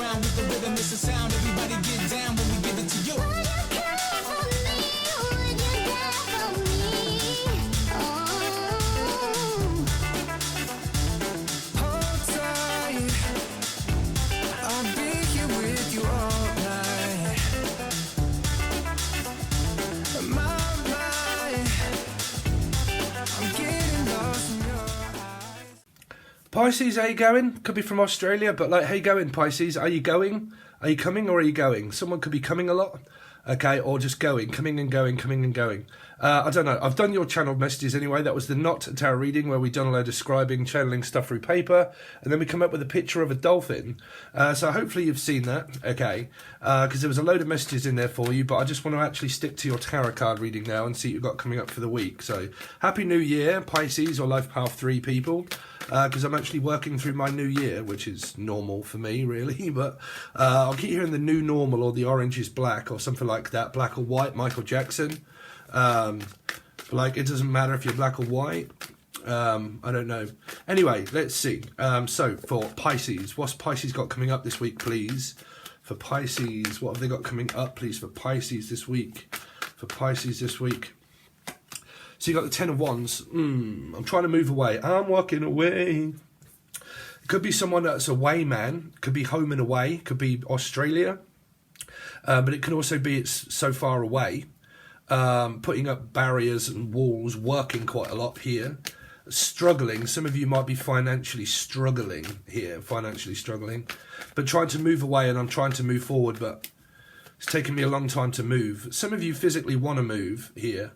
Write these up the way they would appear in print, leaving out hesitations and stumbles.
around with the rhythm, it's a sound. Everybody get down when we give it to you. Pisces, how you going? Could be from Australia, but like, how you going, Pisces? Are you going? Are you coming or are you going? Someone could be coming a lot, okay, or just going, coming and going, coming and going. I don't know. I've done your channel messages anyway. That was the Not Tarot reading where we done a load of scribing, channeling stuff through paper, and then we come up with a picture of a dolphin. So hopefully you've seen that, okay, because there was a load of messages in there for you, but I just want to actually stick to your tarot card reading now and see what you've got coming up for the week. So Happy New Year, Pisces or Life Path 3 people. Because I'm actually working through my new year, which is normal for me, really. But I'll keep hearing the new normal or the orange is black or something like that. Black or white, Michael Jackson. Like, it doesn't matter if you're black or white. I don't know. Anyway, let's see. So, for Pisces, what's Pisces got coming up this week, please? For Pisces, what have they got coming up, please, for Pisces this week? For Pisces this week. So you got the Ten of Wands. I'm trying to move away. I'm walking away. It could be someone that's away, man. Could be home and away. Could be Australia. But it can also be it's so far away. Putting up barriers and walls. Working quite a lot here. Struggling. Some of you might be financially struggling here. Financially struggling. But trying to move away, and I'm trying to move forward. But it's taken me a long time to move. Some of you physically want to move here.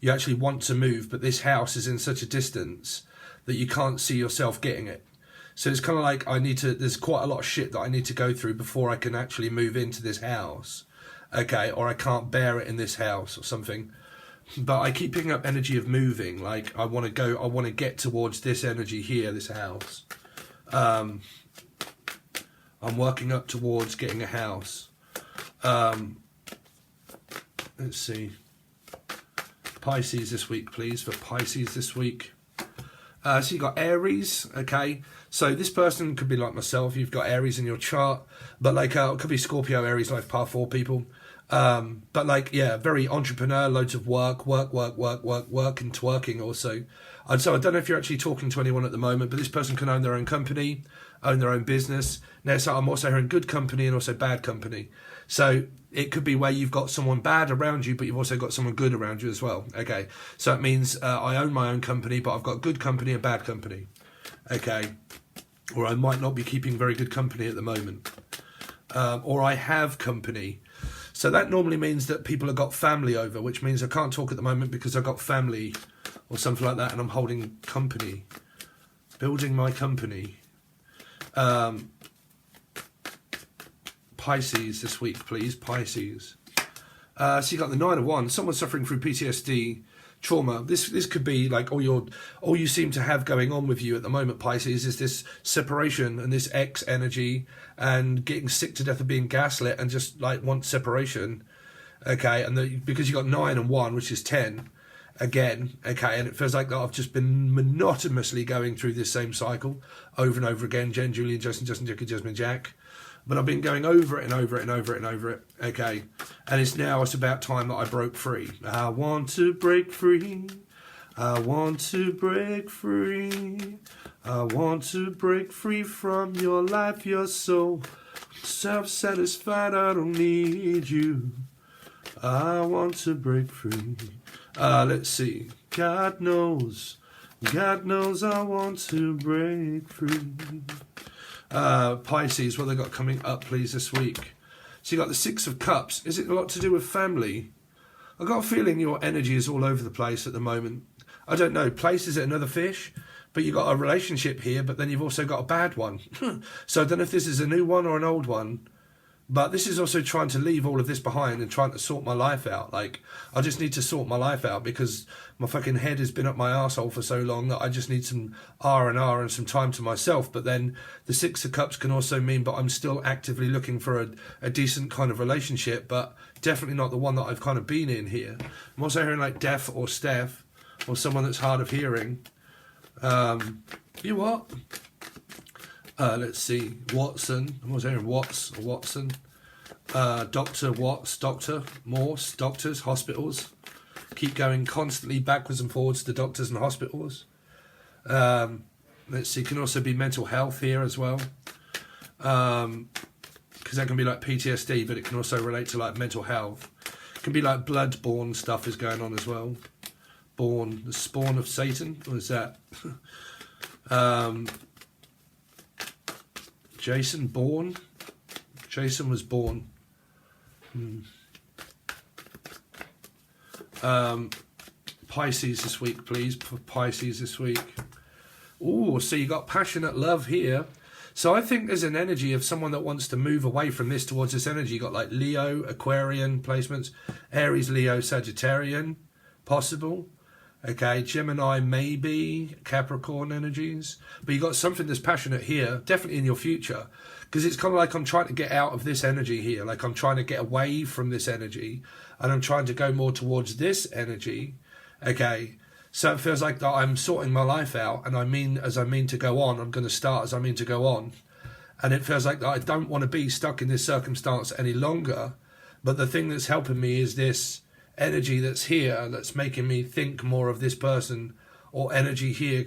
You actually want to move, but this house is in such a distance that you can't see yourself getting it. So it's kind of like there's quite a lot of shit that I need to go through before I can actually move into this house. Okay, or I can't bear it in this house or something. But I keep picking up energy of moving. Like, I want to get towards this energy here, this house. I'm working up towards getting a house. Let's see. Pisces this week, please, for Pisces this week. So you've got Aries, okay? So this person could be like myself. You've got Aries in your chart, but like it could be Scorpio, Aries, Life Path 4 people. But like, yeah, very entrepreneur, loads of work and twerking also. And so I don't know if you're actually talking to anyone at the moment, but this person can own their own company, own their own business. Now, so I'm also hearing good company and also bad company. So it could be where you've got someone bad around you, but you've also got someone good around you as well. Okay, so it means I own my own company, but I've got good company and bad company. Okay, or I might not be keeping very good company at the moment. Or I have company. So that normally means that people have got family over, which means I can't talk at the moment because I've got family or something like that, and I'm holding company, building my company. Pisces this week, please. Pisces. So you got the Nine of Wands. Someone suffering through PTSD, trauma. This could be like all you seem to have going on with you at the moment, Pisces, is this separation and this X energy and getting sick to death of being gaslit and just like want separation. Okay, and because you got 9 and 1, which is 10. Again, okay, and it feels like that I've just been monotonously going through this same cycle over and over again. Jen, Julian, Justin, Jackie, Jasmine, Jack. But I've been going over it and over it and over it and over it. Okay. And it's about time that I broke free. I want to break free. I want to break free. I want to break free from your life. You're so self-satisfied. I don't need you. I want to break free. Let's see. God knows I want to break free. Pisces, what they got coming up, please, this week? So you got the Six of Cups. Is it a lot to do with family? I've got a feeling your energy is all over the place at the moment. I don't know. Place is another fish, but you've got a relationship here, but then you've also got a bad one. So I don't know if this is a new one or an old one. But this is also trying to leave all of this behind and trying to sort my life out. Like, I just need to sort my life out because my fucking head has been up my arsehole for so long that I just need some R&R and some time to myself. But then the Six of Cups can also mean, but I'm still actively looking for a decent kind of relationship, but definitely not the one that I've kind of been in here. I'm also hearing like deaf or Steph or someone that's hard of hearing. You what? Let's see, Watson. I was hearing Watts or Watson. Dr. Watts, Dr. Morse, doctors, hospitals. Keep going constantly backwards and forwards to doctors and hospitals. Let's see, can also be mental health here as well. Because that can be like PTSD, but it can also relate to like mental health. It can be like blood-borne stuff is going on as well. Born, the spawn of Satan, what is that? Jason born. Jason was born. Pisces this week, please. Pisces this week. Oh, so you got passionate love here. So I think there's an energy of someone that wants to move away from this towards this energy. You got like Leo, Aquarian placements, Aries, Leo, Sagittarian, possible. Okay, Gemini maybe, Capricorn energies. But you got something that's passionate here, definitely in your future. Because it's kind of like I'm trying to get out of this energy here. Like I'm trying to get away from this energy. And I'm trying to go more towards this energy. Okay, so it feels like that I'm sorting my life out. And I mean, as I mean to go on, I'm going to start as I mean to go on. And it feels like that I don't want to be stuck in this circumstance any longer. But the thing that's helping me is this energy that's here that's making me think more of this person, or energy here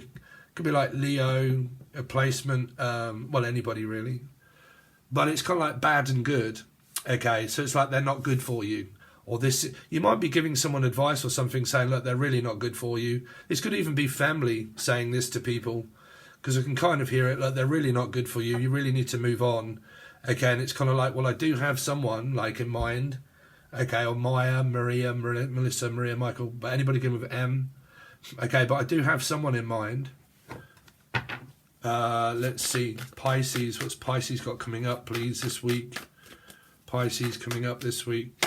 could be like Leo, a placement, well, anybody really, but it's kind of like bad and good. Okay, so it's like they're not good for you, or this, you might be giving someone advice or something saying, look, they're really not good for you. This could even be family saying this to people, because I can kind of hear it, look, they're really not good for you, you really need to move on. Okay, and it's kind of like, well, I do have someone like in mind. Okay, or Maya, Maria, Melissa, Maria, Michael, but anybody begin with M. Okay, but I do have someone in mind. Let's see, Pisces. What's Pisces got coming up, please, this week? Pisces coming up this week.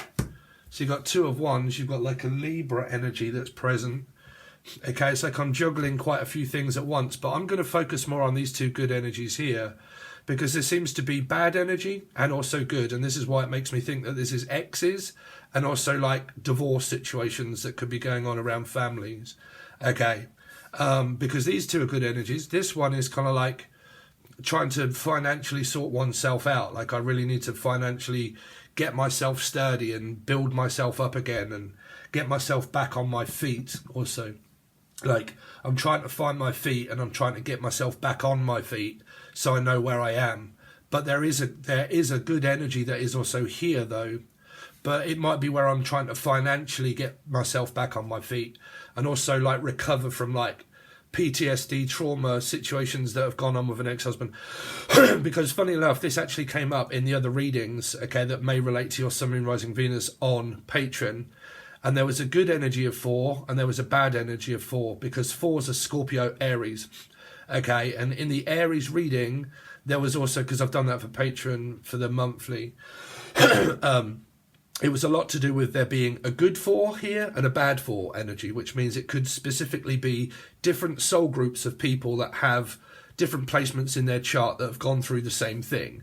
So you've got two of wands. You've got like a Libra energy that's present. Okay, it's like I'm juggling quite a few things at once, but I'm going to focus more on these two good energies here, because there seems to be bad energy and also good. And this is why it makes me think that this is exes and also like divorce situations that could be going on around families. Okay. Because these two are good energies. This one is kind of like trying to financially sort oneself out. Like I really need to financially get myself sturdy and build myself up again and get myself back on my feet also. Like I'm trying to find my feet and I'm trying to get myself back on my feet so I know where I am. But there is a good energy that is also here though. But it might be where I'm trying to financially get myself back on my feet and also like recover from like PTSD trauma situations that have gone on with an ex-husband. Because funny enough, this actually came up in the other readings, okay, that may relate to your Sun, Moon, Rising, Venus on Patreon. And there was a good energy of 4 and there was a bad energy of 4, because 4 is a Scorpio Aries. Okay, and in the Aries reading, there was also, because I've done that for Patreon for the monthly, it was a lot to do with there being a good 4 here and a bad 4 energy, which means it could specifically be different soul groups of people that have different placements in their chart that have gone through the same thing.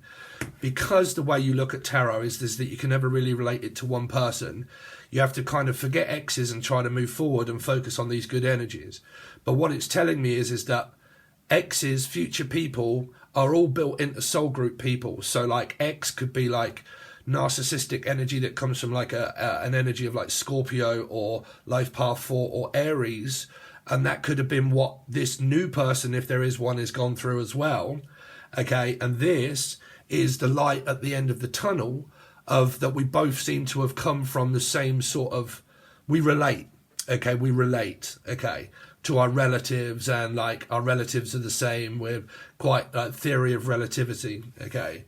Because the way you look at tarot is that you can never really relate it to one person. You have to kind of forget exes and try to move forward and focus on these good energies. But what it's telling me is that exes, future people, are all built into soul group people. So like X could be like narcissistic energy that comes from like an energy of like Scorpio or Life Path 4 or Aries. And that could have been what this new person, if there is one, has gone through as well. Okay, and this is the light at the end of the tunnel of that we both seem to have come from the same sort of, we relate, okay, to our relatives, and like our relatives are the same. We're quite like theory of relativity, okay.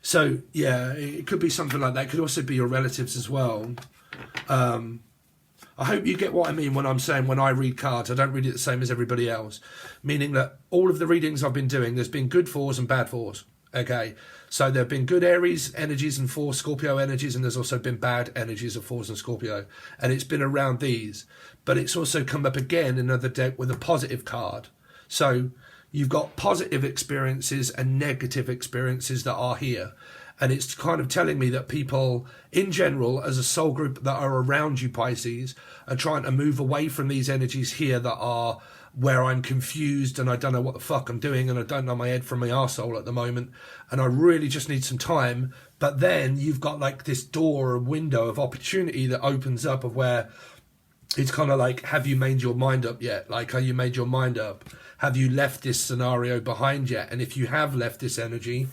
So yeah, it could be something like that. It could also be your relatives as well. I hope you get what I mean when I'm saying when I read cards, I don't read it the same as everybody else. Meaning that all of the readings I've been doing, there's been good 4s and bad 4s. Okay, so there have been good Aries energies and 4 Scorpio energies, and there's also been bad energies of 4s and Scorpio. And it's been around these. But it's also come up again in another deck with a positive card. So you've got positive experiences and negative experiences that are here. And it's kind of telling me that people in general, as a soul group that are around you, Pisces, are trying to move away from these energies here that are where I'm confused and I don't know what the fuck I'm doing and I don't know my head from my arsehole at the moment and I really just need some time. But then you've got like this door or window of opportunity that opens up of where it's kind of like, have you made your mind up yet? Like, are you made your mind up? Have you left this scenario behind yet? And if you have left this energy,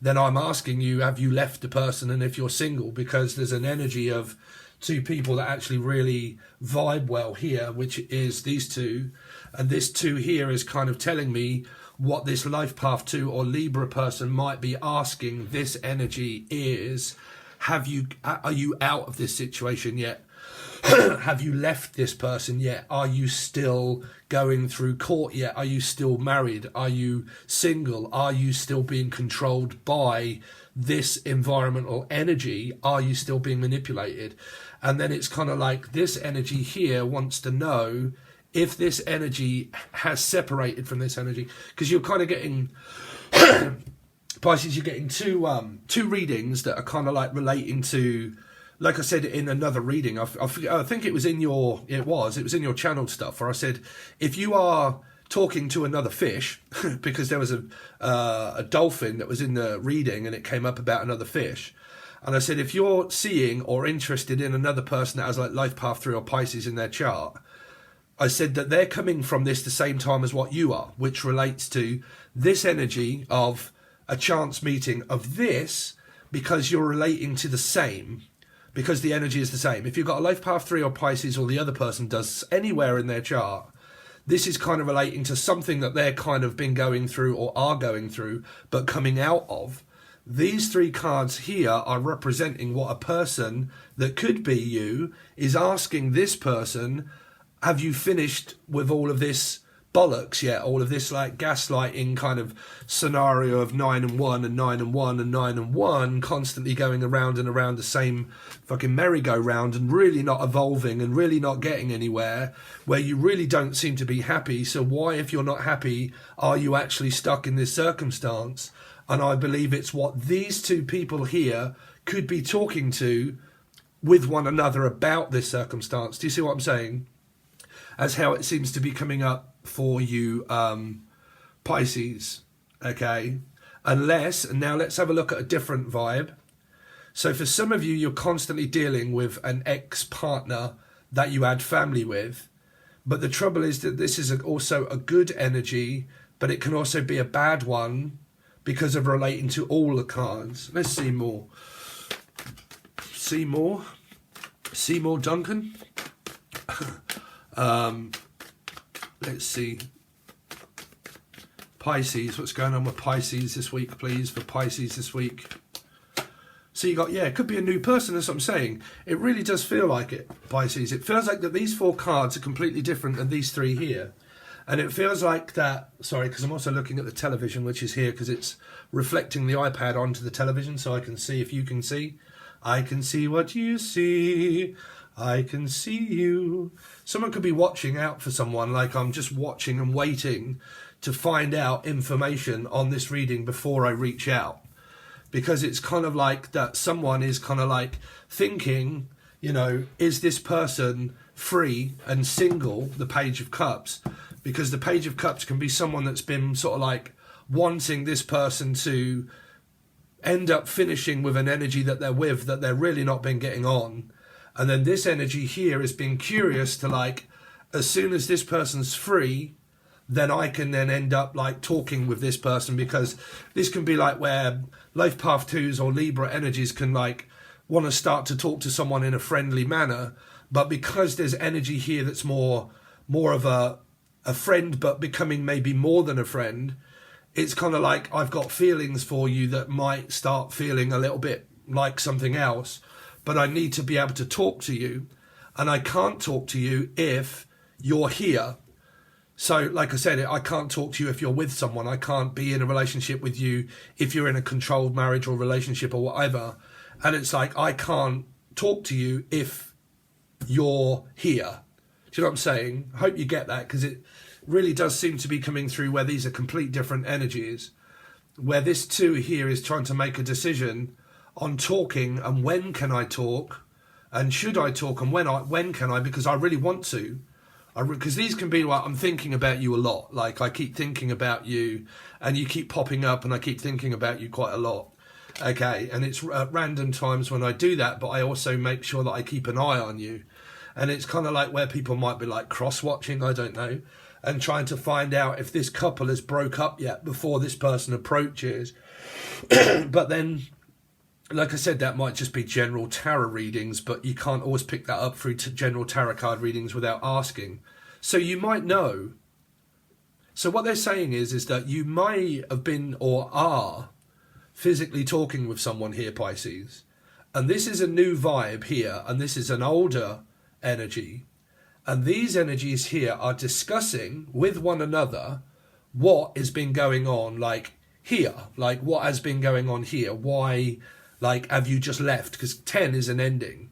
then I'm asking you, have you left the person? And if you're single, because there's an energy of two people that actually really vibe well here, which is these two. And this two here is kind of telling me what this life path 2 or Libra person might be asking this energy is, are you out of this situation yet? Have you left this person yet? Are you still going through court yet? Are you still married? Are you single? Are you still being controlled by this environmental energy? Are you still being manipulated? And then it's kind of like this energy here wants to know if this energy has separated from this energy, because you're kind of getting Pisces, you're getting two readings that are kind of like relating to, like I said in another reading, I think it was in your in your channeled stuff, where I said if you are talking to another fish, because there was a dolphin that was in the reading and it came up about another fish, and I said if you're seeing or interested in another person that has like life path 3 or Pisces in their chart, I said that they're coming from this the same time as what you are, which relates to this energy of a chance meeting of this, because you're relating to the same, because the energy is the same. If you've got a life path 3 or Pisces, or the other person does anywhere in their chart, this is kind of relating to something that they're kind of been going through or are going through, but coming out of. These 3 cards here are representing what a person that could be you is asking this person, have you finished with all of this bollocks yet? All of this like gaslighting kind of scenario of 9 and 1 and 9 and 1 and 9 and 1, constantly going around and around the same fucking merry-go-round and really not evolving and really not getting anywhere, where you really don't seem to be happy. So why, if you're not happy, are you actually stuck in this circumstance? And I believe it's what these 2 people here could be talking to with one another about this circumstance. Do you see what I'm saying? As how it seems to be coming up for you, Pisces, okay? Unless, and now let's have a look at a different vibe. So for some of you, you're constantly dealing with an ex-partner that you had family with, but the trouble is that this is also a good energy, but it can also be a bad one because of relating to all the cards. Let's see more. See more? See more, Duncan? Let's see. Pisces, what's going on with Pisces this week, please, for Pisces this week? So you got, yeah, it could be a new person, that's what I'm saying. It really does feel like it, Pisces. It feels like that these 4 cards are completely different than these 3 here. And it feels like that, sorry, because I'm also looking at the television, which is here, because it's reflecting the iPad onto the television, so I can see if you can see. I can see what you see. I can see you. Someone could be watching out for someone, like I'm just watching and waiting to find out information on this reading before I reach out. Because it's kind of like that someone is kind of like thinking, you know, is this person free and single, the Page of Cups? Because the Page of Cups can be someone that's been sort of like wanting this person to end up finishing with an energy that they're with, that they're really not been getting on. And then this energy here is being curious to like, as soon as this person's free, then I can then end up like talking with this person, because this can be like where life path 2s or Libra energies can like want to start to talk to someone in a friendly manner. But because there's energy here that's more of a friend, but becoming maybe more than a friend, it's kind of like I've got feelings for you that might start feeling a little bit like something else. But I need to be able to talk to you, and I can't talk to you if you're here. So like I said, I can't talk to you if you're with someone. I can't be in a relationship with you if you're in a controlled marriage or relationship or whatever. And it's like, I can't talk to you if you're here. Do you know what I'm saying? I hope you get that, because it really does seem to be coming through where these are complete different energies, where this 2 here is trying to make a decision on talking, and when can I talk, and should I talk, and when can I, because I really want to. Because these can be like, I'm thinking about you a lot. Like, I keep thinking about you, and you keep popping up, and I keep thinking about you quite a lot. Okay, and it's at random times when I do that, but I also make sure that I keep an eye on you. And it's kind of like where people might be like cross-watching, I don't know, and trying to find out if this couple has broke up yet before this person approaches. But then, like I said, that might just be general tarot readings, but you can't always pick that up through general tarot card readings without asking. So you might know. So what they're saying is that you may have been or are physically talking with someone here, Pisces. And this is a new vibe here, and this is an older energy. And these energies here are discussing with one another what has been going on, like here, like what has been going on here. Why, like, have you just left? Because 10 is an ending.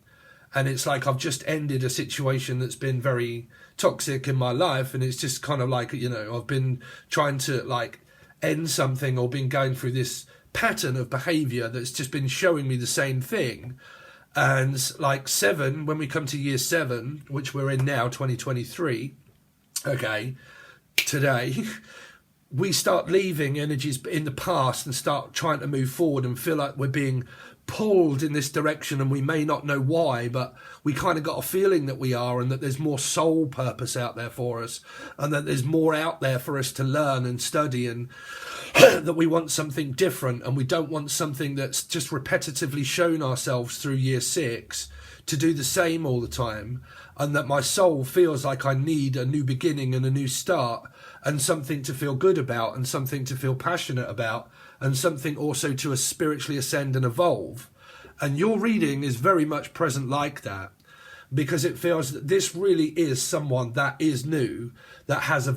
And it's like, I've just ended a situation that's been very toxic in my life. And it's just kind of like, you know, I've been trying to like end something, or been going through this pattern of behavior that's just been showing me the same thing. And like 7, when we come to year 7, which we're in now, 2023, okay, today, we start leaving energies in the past and start trying to move forward and feel like we're being pulled in this direction, and we may not know why, but we kind of got a feeling that we are, and that there's more soul purpose out there for us, and that there's more out there for us to learn and study, and that we want something different, and we don't want something that's just repetitively shown ourselves through year 6 to do the same all the time, and that my soul feels like I need a new beginning and a new start, and something to feel good about, and something to feel passionate about, and something also to spiritually ascend and evolve. And your reading is very much present like that, because it feels that this really is someone that is new, that has a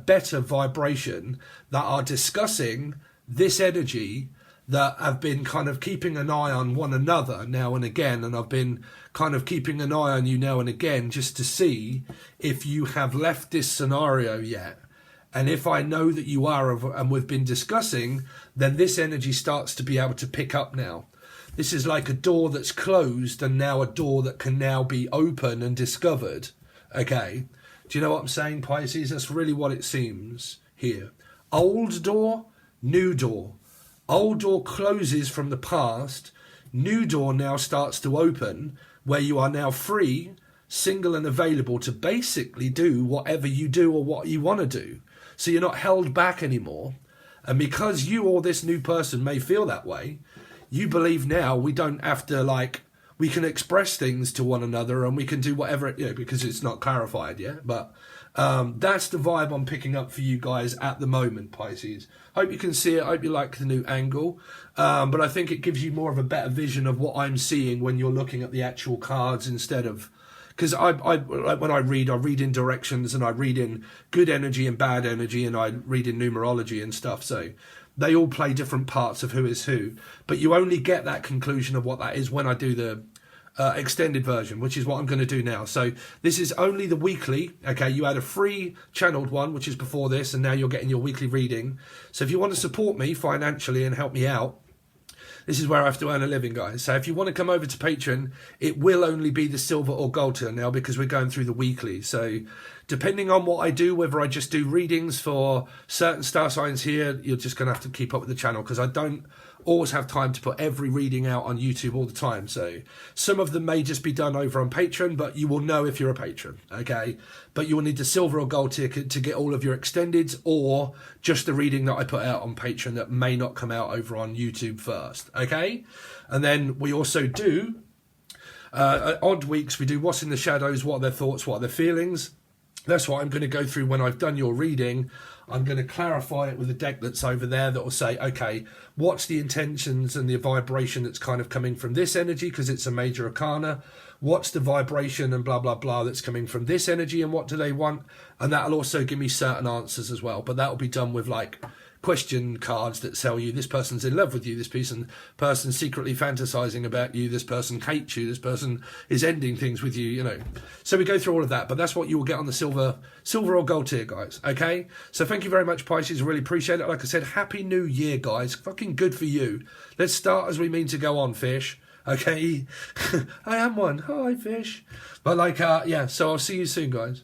better vibration, that are discussing this energy, that have been kind of keeping an eye on one another now and again. And I've been kind of keeping an eye on you now and again, just to see if you have left this scenario yet. And if I know that you are, and we've been discussing, then this energy starts to be able to pick up now. This is like a door that's closed, and now a door that can now be open and discovered. Okay. Do you know what I'm saying, Pisces? That's really what it seems here. Old door, new door. Old door closes from the past. New door now starts to open, where you are now free, single and available to basically do whatever you do or what you want to do. So you're not held back anymore. And because you or this new person may feel that way, you believe now we don't have to, like, we can express things to one another, and we can do whatever, you know, because it's not clarified yet. But that's the vibe I'm picking up for you guys at the moment, Pisces. Hope you can see it. Hope you like the new angle. But I think it gives you more of a better vision of what I'm seeing when you're looking at the actual cards, instead of... Because when I read in directions, and I read in good energy and bad energy, and I read in numerology and stuff. So they all play different parts of who is who. But you only get that conclusion of what that is when I do the extended version, which is what I'm going to do now. So this is only the weekly. Okay, you had a free channeled one, which is before this, and now you're getting your weekly reading. So if you want to support me financially and help me out, this is where I have to earn a living, guys. So if you want to come over to Patreon, it will only be the silver or gold tier now, because we're going through the weekly. So depending on what I do, whether I just do readings for certain star signs here, you're just going to have to keep up with the channel, because I don't always have time to put every reading out on YouTube all the time. So some of them may just be done over on Patreon, but you will know if you're a patron, okay? But you will need the silver or gold tier to get all of your extendeds, or just the reading that I put out on Patreon that may not come out over on YouTube first, okay? And then we also do odd weeks. We do what's in the shadows, what are their thoughts, what are their feelings. That's what I'm going to go through when I've done your reading. I'm going to clarify it with the deck that's over there that will say, okay, what's the intentions and the vibration that's kind of coming from this energy, because it's a major arcana. What's the vibration and blah, blah, blah that's coming from this energy, and what do they want? And that'll also give me certain answers as well. But that'll be done with like question cards that tell you this person's in love with you, this person's secretly fantasizing about you, this person hates you, this person is ending things with you, you know. So we go through all of that, but that's what you will get on the silver or gold tier, guys, okay? So thank you very much, Pisces. I really appreciate it. Like I said, Happy New Year, guys. Fucking good for you. Let's start as we mean to go on, fish. Okay? I am one. Hi, fish. But like, yeah, so I'll see you soon, guys.